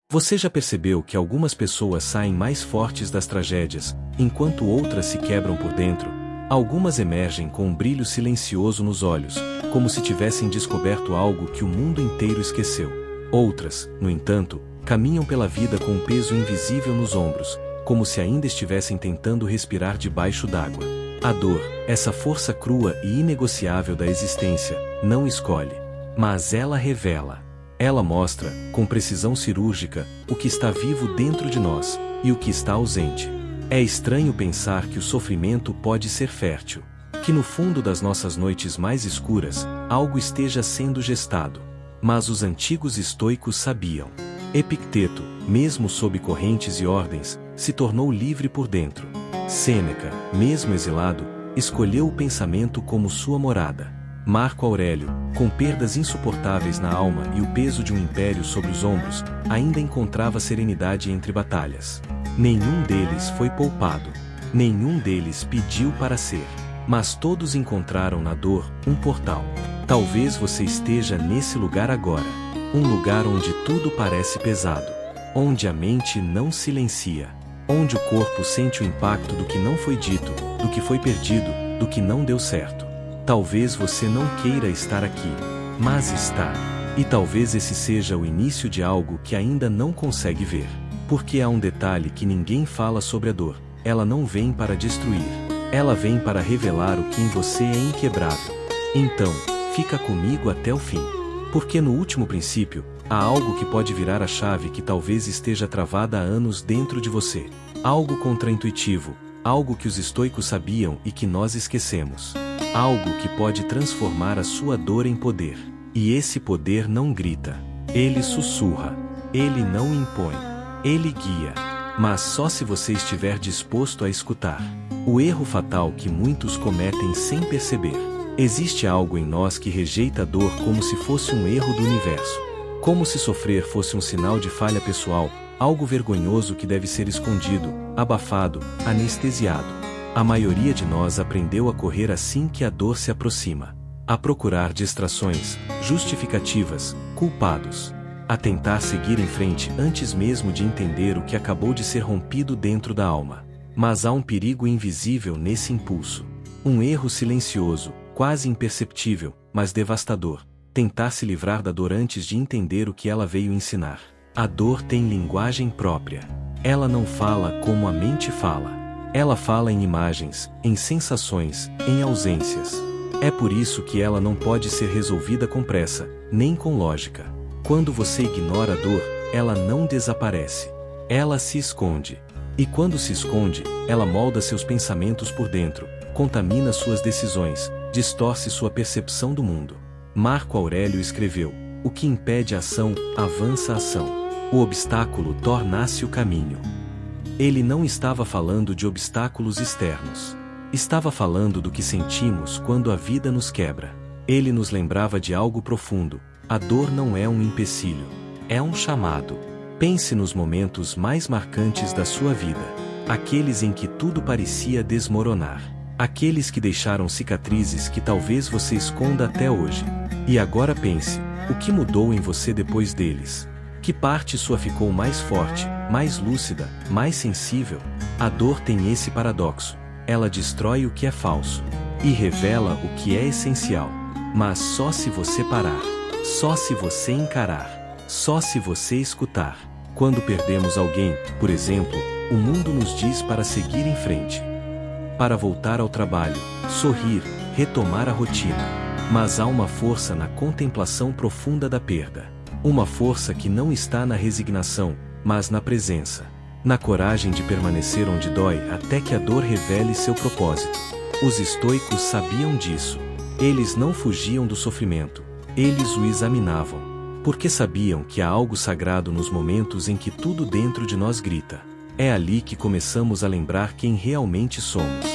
Você já percebeu que algumas pessoas saem mais fortes das tragédias, enquanto outras se quebram por dentro? Algumas emergem com um brilho silencioso nos olhos, como se tivessem descoberto algo que o mundo inteiro esqueceu. Outras, no entanto, caminham pela vida com um peso invisível nos ombros, como se ainda estivessem tentando respirar debaixo d'água. A dor, essa força crua e inegociável da existência, não escolhe, mas ela revela. Ela mostra, com precisão cirúrgica, o que está vivo dentro de nós e o que está ausente. É estranho pensar que o sofrimento pode ser fértil, que no fundo das nossas noites mais escuras, algo esteja sendo gestado. Mas os antigos estoicos sabiam. Epicteto, mesmo sob correntes e ordens, se tornou livre por dentro. Sêneca, mesmo exilado, escolheu o pensamento como sua morada. Marco Aurélio, com perdas insuportáveis na alma e o peso de um império sobre os ombros, ainda encontrava serenidade entre batalhas. Nenhum deles foi poupado. Nenhum deles pediu para ser. Mas todos encontraram na dor um portal. Talvez você esteja nesse lugar agora. Um lugar onde tudo parece pesado. Onde a mente não silencia. Onde o corpo sente o impacto do que não foi dito, do que foi perdido, do que não deu certo. Talvez você não queira estar aqui, mas está. E talvez esse seja o início de algo que ainda não consegue ver. Porque há um detalhe que ninguém fala sobre a dor. Ela não vem para destruir. Ela vem para revelar o que em você é inquebrável. Então, fica comigo até o fim. Porque no último princípio, há algo que pode virar a chave que talvez esteja travada há anos dentro de você. Algo contraintuitivo, algo que os estoicos sabiam e que nós esquecemos. Algo que pode transformar a sua dor em poder. E esse poder não grita. Ele sussurra. Ele não impõe. Ele guia. Mas só se você estiver disposto a escutar. O erro fatal que muitos cometem sem perceber. Existe algo em nós que rejeita a dor como se fosse um erro do universo. Como se sofrer fosse um sinal de falha pessoal, algo vergonhoso que deve ser escondido, abafado, anestesiado. A maioria de nós aprendeu a correr assim que a dor se aproxima. A procurar distrações, justificativas, culpados. A tentar seguir em frente antes mesmo de entender o que acabou de ser rompido dentro da alma. Mas há um perigo invisível nesse impulso. Um erro silencioso, quase imperceptível, mas devastador. Tentar se livrar da dor antes de entender o que ela veio ensinar. A dor tem linguagem própria. Ela não fala como a mente fala. Ela fala em imagens, em sensações, em ausências. É por isso que ela não pode ser resolvida com pressa, nem com lógica. Quando você ignora a dor, ela não desaparece. Ela se esconde. E quando se esconde, ela molda seus pensamentos por dentro, contamina suas decisões, distorce sua percepção do mundo. Marco Aurélio escreveu: o que impede a ação, avança a ação. O obstáculo torna-se o caminho. Ele não estava falando de obstáculos externos. Estava falando do que sentimos quando a vida nos quebra. Ele nos lembrava de algo profundo. A dor não é um empecilho. É um chamado. Pense nos momentos mais marcantes da sua vida. Aqueles em que tudo parecia desmoronar. Aqueles que deixaram cicatrizes que talvez você esconda até hoje. E agora pense, o que mudou em você depois deles? Que parte sua ficou mais forte, mais lúcida, mais sensível? A dor tem esse paradoxo. Ela destrói o que é falso e revela o que é essencial. Mas só se você parar, só se você encarar, só se você escutar. Quando perdemos alguém, por exemplo, o mundo nos diz para seguir em frente. Para voltar ao trabalho, sorrir, retomar a rotina. Mas há uma força na contemplação profunda da perda. Uma força que não está na resignação, mas na presença. Na coragem de permanecer onde dói até que a dor revele seu propósito. Os estoicos sabiam disso. Eles não fugiam do sofrimento. Eles o examinavam. Porque sabiam que há algo sagrado nos momentos em que tudo dentro de nós grita. É ali que começamos a lembrar quem realmente somos.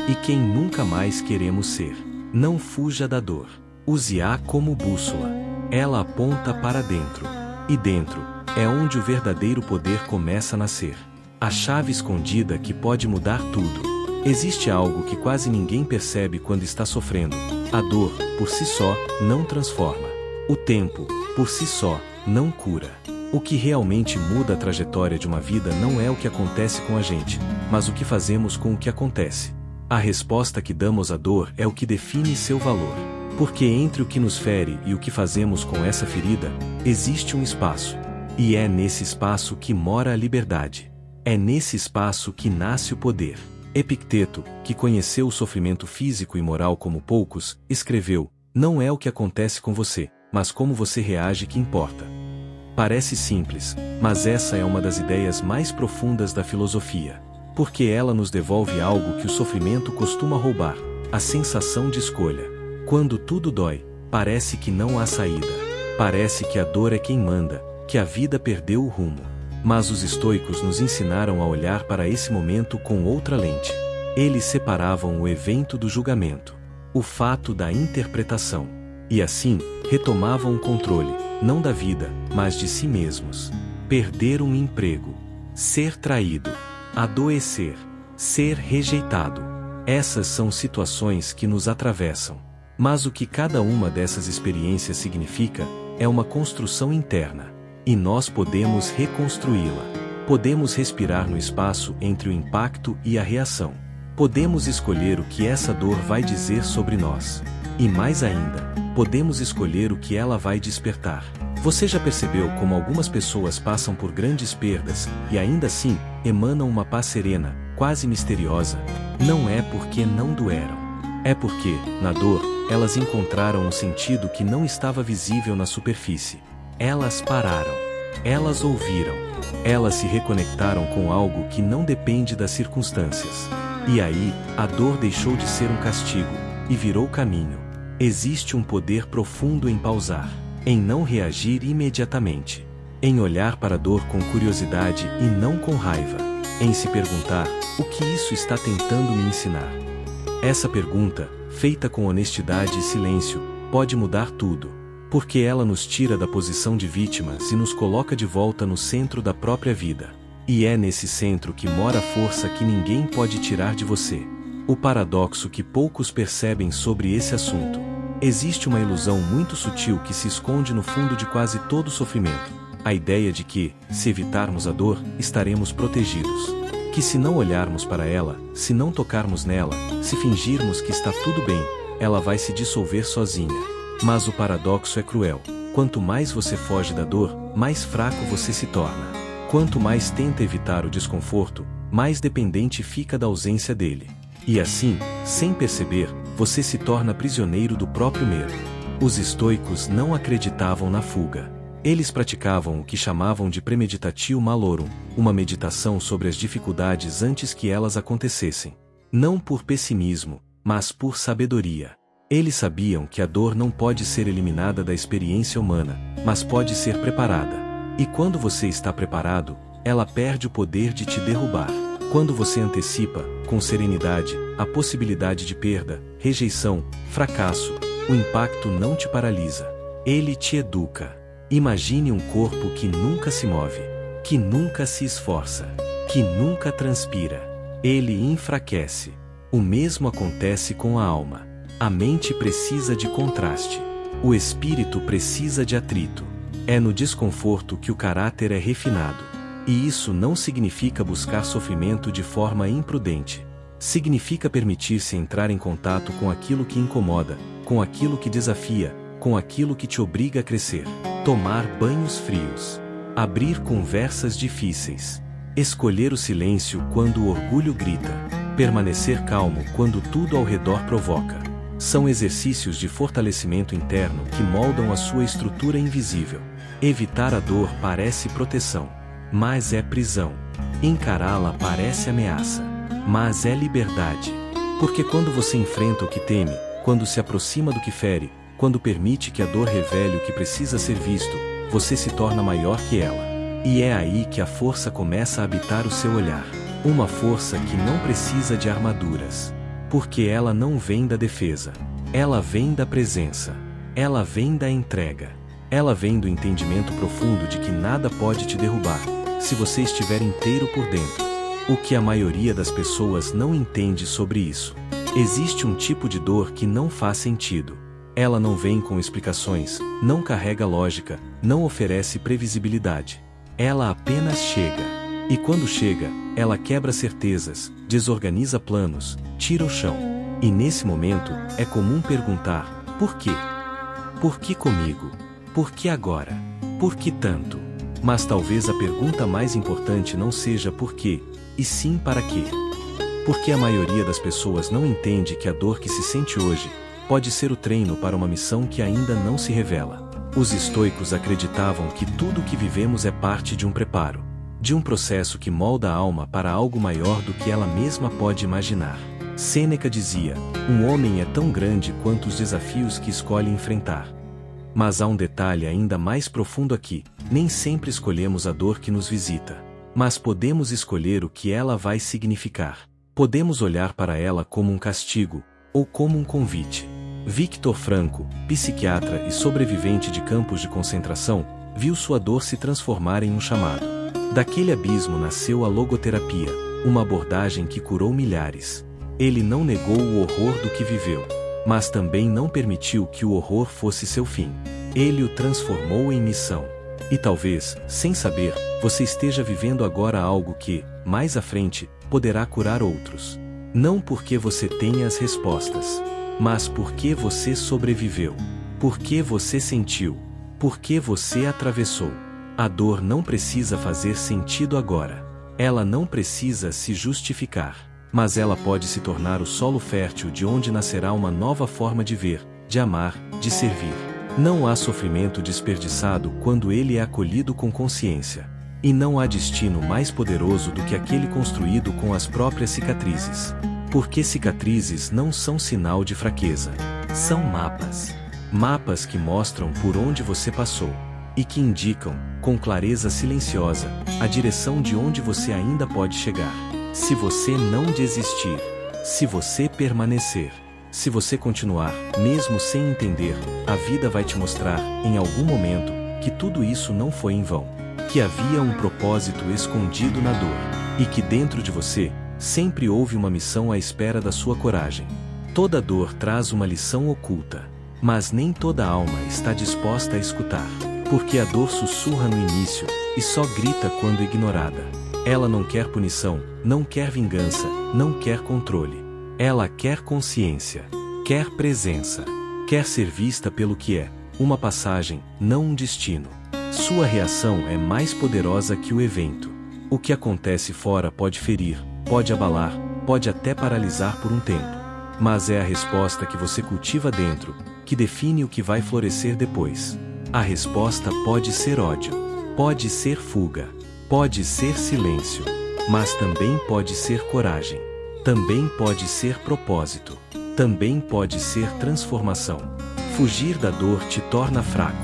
E quem nunca mais queremos ser. Não fuja da dor. Use-a como bússola. Ela aponta para dentro. E dentro é onde o verdadeiro poder começa a nascer. A chave escondida que pode mudar tudo. Existe algo que quase ninguém percebe quando está sofrendo. A dor, por si só, não transforma. O tempo, por si só, não cura. O que realmente muda a trajetória de uma vida não é o que acontece com a gente, mas o que fazemos com o que acontece. A resposta que damos à dor é o que define seu valor. Porque entre o que nos fere e o que fazemos com essa ferida, existe um espaço. E é nesse espaço que mora a liberdade. É nesse espaço que nasce o poder. Epicteto, que conheceu o sofrimento físico e moral como poucos, escreveu: "Não é o que acontece com você, mas como você reage que importa." Parece simples, mas essa é uma das ideias mais profundas da filosofia. Porque ela nos devolve algo que o sofrimento costuma roubar: a sensação de escolha. Quando tudo dói, parece que não há saída. Parece que a dor é quem manda, que a vida perdeu o rumo. Mas os estoicos nos ensinaram a olhar para esse momento com outra lente. Eles separavam o evento do julgamento, o fato da interpretação. E assim, retomavam o controle, não da vida, mas de si mesmos. Perder um emprego, ser traído, adoecer, ser rejeitado. Essas são situações que nos atravessam. Mas o que cada uma dessas experiências significa, é uma construção interna. E nós podemos reconstruí-la. Podemos respirar no espaço entre o impacto e a reação. Podemos escolher o que essa dor vai dizer sobre nós. E mais ainda, podemos escolher o que ela vai despertar. Você já percebeu como algumas pessoas passam por grandes perdas, e ainda assim, emanam uma paz serena, quase misteriosa? Não é porque não doeram. É porque, na dor, elas encontraram um sentido que não estava visível na superfície. Elas pararam. Elas ouviram. Elas se reconectaram com algo que não depende das circunstâncias. E aí, a dor deixou de ser um castigo, e virou caminho. Existe um poder profundo em pausar, em não reagir imediatamente, em olhar para a dor com curiosidade e não com raiva, em se perguntar: o que isso está tentando me ensinar? Essa pergunta, feita com honestidade e silêncio, pode mudar tudo, porque ela nos tira da posição de vítimas e nos coloca de volta no centro da própria vida. E é nesse centro que mora a força que ninguém pode tirar de você. O paradoxo que poucos percebem sobre esse assunto. Existe uma ilusão muito sutil que se esconde no fundo de quase todo sofrimento. A ideia de que, se evitarmos a dor, estaremos protegidos. Que se não olharmos para ela, se não tocarmos nela, se fingirmos que está tudo bem, ela vai se dissolver sozinha. Mas o paradoxo é cruel. Quanto mais você foge da dor, mais fraco você se torna. Quanto mais tenta evitar o desconforto, mais dependente fica da ausência dele. E assim, sem perceber, você se torna prisioneiro do próprio medo. Os estoicos não acreditavam na fuga. Eles praticavam o que chamavam de premeditatio malorum, uma meditação sobre as dificuldades antes que elas acontecessem. Não por pessimismo, mas por sabedoria. Eles sabiam que a dor não pode ser eliminada da experiência humana, mas pode ser preparada. E quando você está preparado, ela perde o poder de te derrubar. Quando você antecipa, com serenidade, a possibilidade de perda, rejeição, fracasso, o impacto não te paralisa. Ele te educa. Imagine um corpo que nunca se move, que nunca se esforça, que nunca transpira. Ele enfraquece. O mesmo acontece com a alma. A mente precisa de contraste. O espírito precisa de atrito. É no desconforto que o caráter é refinado. E isso não significa buscar sofrimento de forma imprudente. Significa permitir-se entrar em contato com aquilo que incomoda, com aquilo que desafia, com aquilo que te obriga a crescer. Tomar banhos frios. Abrir conversas difíceis. Escolher o silêncio quando o orgulho grita. Permanecer calmo quando tudo ao redor provoca. São exercícios de fortalecimento interno que moldam a sua estrutura invisível. Evitar a dor parece proteção, mas é prisão. Encará-la parece ameaça, mas é liberdade. Porque quando você enfrenta o que teme, quando se aproxima do que fere, quando permite que a dor revele o que precisa ser visto, você se torna maior que ela. E é aí que a força começa a habitar o seu olhar. Uma força que não precisa de armaduras. Porque ela não vem da defesa. Ela vem da presença. Ela vem da entrega. Ela vem do entendimento profundo de que nada pode te derrubar, se você estiver inteiro por dentro. O que a maioria das pessoas não entende sobre isso. Existe um tipo de dor que não faz sentido. Ela não vem com explicações, não carrega lógica, não oferece previsibilidade. ela apenas chega. E quando chega, ela quebra certezas, desorganiza planos, tira o chão. E nesse momento, é comum perguntar: por quê? Por que comigo? Por que agora? Por que tanto? Mas talvez a pergunta mais importante não seja por quê, e sim para quê. Porque a maioria das pessoas não entende que a dor que se sente hoje pode ser o treino para uma missão que ainda não se revela. Os estoicos acreditavam que tudo o que vivemos é parte de um preparo, de um processo que molda a alma para algo maior do que ela mesma pode imaginar. Sêneca dizia: um homem é tão grande quanto os desafios que escolhe enfrentar. Mas há um detalhe ainda mais profundo aqui: nem sempre escolhemos a dor que nos visita. Mas podemos escolher o que ela vai significar. Podemos olhar para ela como um castigo, ou como um convite. Viktor Frankl, psiquiatra e sobrevivente de campos de concentração, viu sua dor se transformar em um chamado. Daquele abismo nasceu a logoterapia, uma abordagem que curou milhares. Ele não negou o horror do que viveu, mas também não permitiu que o horror fosse seu fim. Ele o transformou em missão. E talvez, sem saber, você esteja vivendo agora algo que, mais à frente, poderá curar outros. Não porque você tenha as respostas, mas porque você sobreviveu. Porque você sentiu. Porque você atravessou. A dor não precisa fazer sentido agora. Ela não precisa se justificar. Mas ela pode se tornar o solo fértil de onde nascerá uma nova forma de ver, de amar, de servir. Não há sofrimento desperdiçado quando ele é acolhido com consciência. E não há destino mais poderoso do que aquele construído com as próprias cicatrizes. Porque cicatrizes não são sinal de fraqueza. São mapas. Mapas que mostram por onde você passou. E que indicam, com clareza silenciosa, a direção de onde você ainda pode chegar. Se você não desistir. Se você permanecer. Se você continuar, mesmo sem entender, a vida vai te mostrar, em algum momento, que tudo isso não foi em vão. Que havia um propósito escondido na dor. E que dentro de você, sempre houve uma missão à espera da sua coragem. Toda dor traz uma lição oculta. Mas nem toda alma está disposta a escutar. Porque a dor sussurra no início, e só grita quando ignorada. Ela não quer punição, não quer vingança, não quer controle. Ela quer consciência, quer presença, quer ser vista pelo que é, uma passagem, não um destino. Sua reação é mais poderosa que o evento. O que acontece fora pode ferir, pode abalar, pode até paralisar por um tempo. Mas é a resposta que você cultiva dentro, que define o que vai florescer depois. A resposta pode ser ódio, pode ser fuga, pode ser silêncio, mas também pode ser coragem. Também pode ser propósito. Também pode ser transformação. Fugir da dor te torna fraco.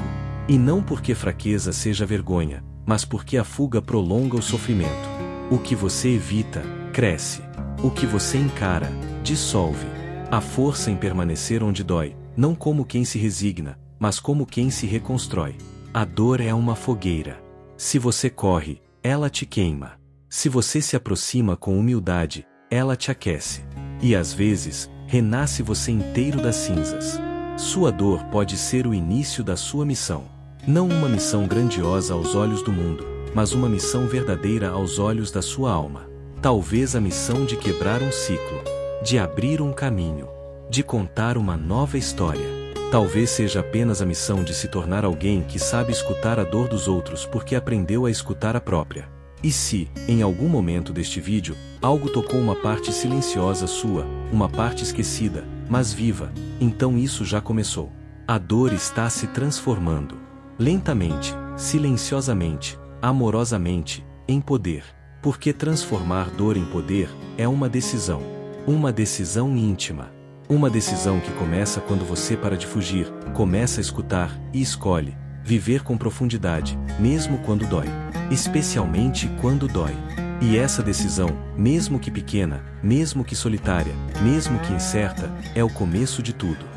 E não porque fraqueza seja vergonha, mas porque a fuga prolonga o sofrimento. O que você evita, cresce. O que você encara, dissolve. A força em permanecer onde dói, não como quem se resigna, mas como quem se reconstrói. A dor é uma fogueira. Se você corre, ela te queima. Se você se aproxima com humildade, ela te aquece. E às vezes, renasce você inteiro das cinzas. Sua dor pode ser o início da sua missão. Não uma missão grandiosa aos olhos do mundo, mas uma missão verdadeira aos olhos da sua alma. Talvez a missão de quebrar um ciclo, de abrir um caminho, de contar uma nova história. Talvez seja apenas a missão de se tornar alguém que sabe escutar a dor dos outros porque aprendeu a escutar a própria. E se, em algum momento deste vídeo, algo tocou uma parte silenciosa sua, uma parte esquecida, mas viva, então isso já começou. A dor está se transformando. Lentamente, silenciosamente, amorosamente, em poder. Porque transformar dor em poder é uma decisão. Uma decisão íntima. Uma decisão que começa quando você para de fugir, começa a escutar e escolhe viver com profundidade, mesmo quando dói. Especialmente quando dói. E essa decisão, mesmo que pequena, mesmo que solitária, mesmo que incerta, é o começo de tudo.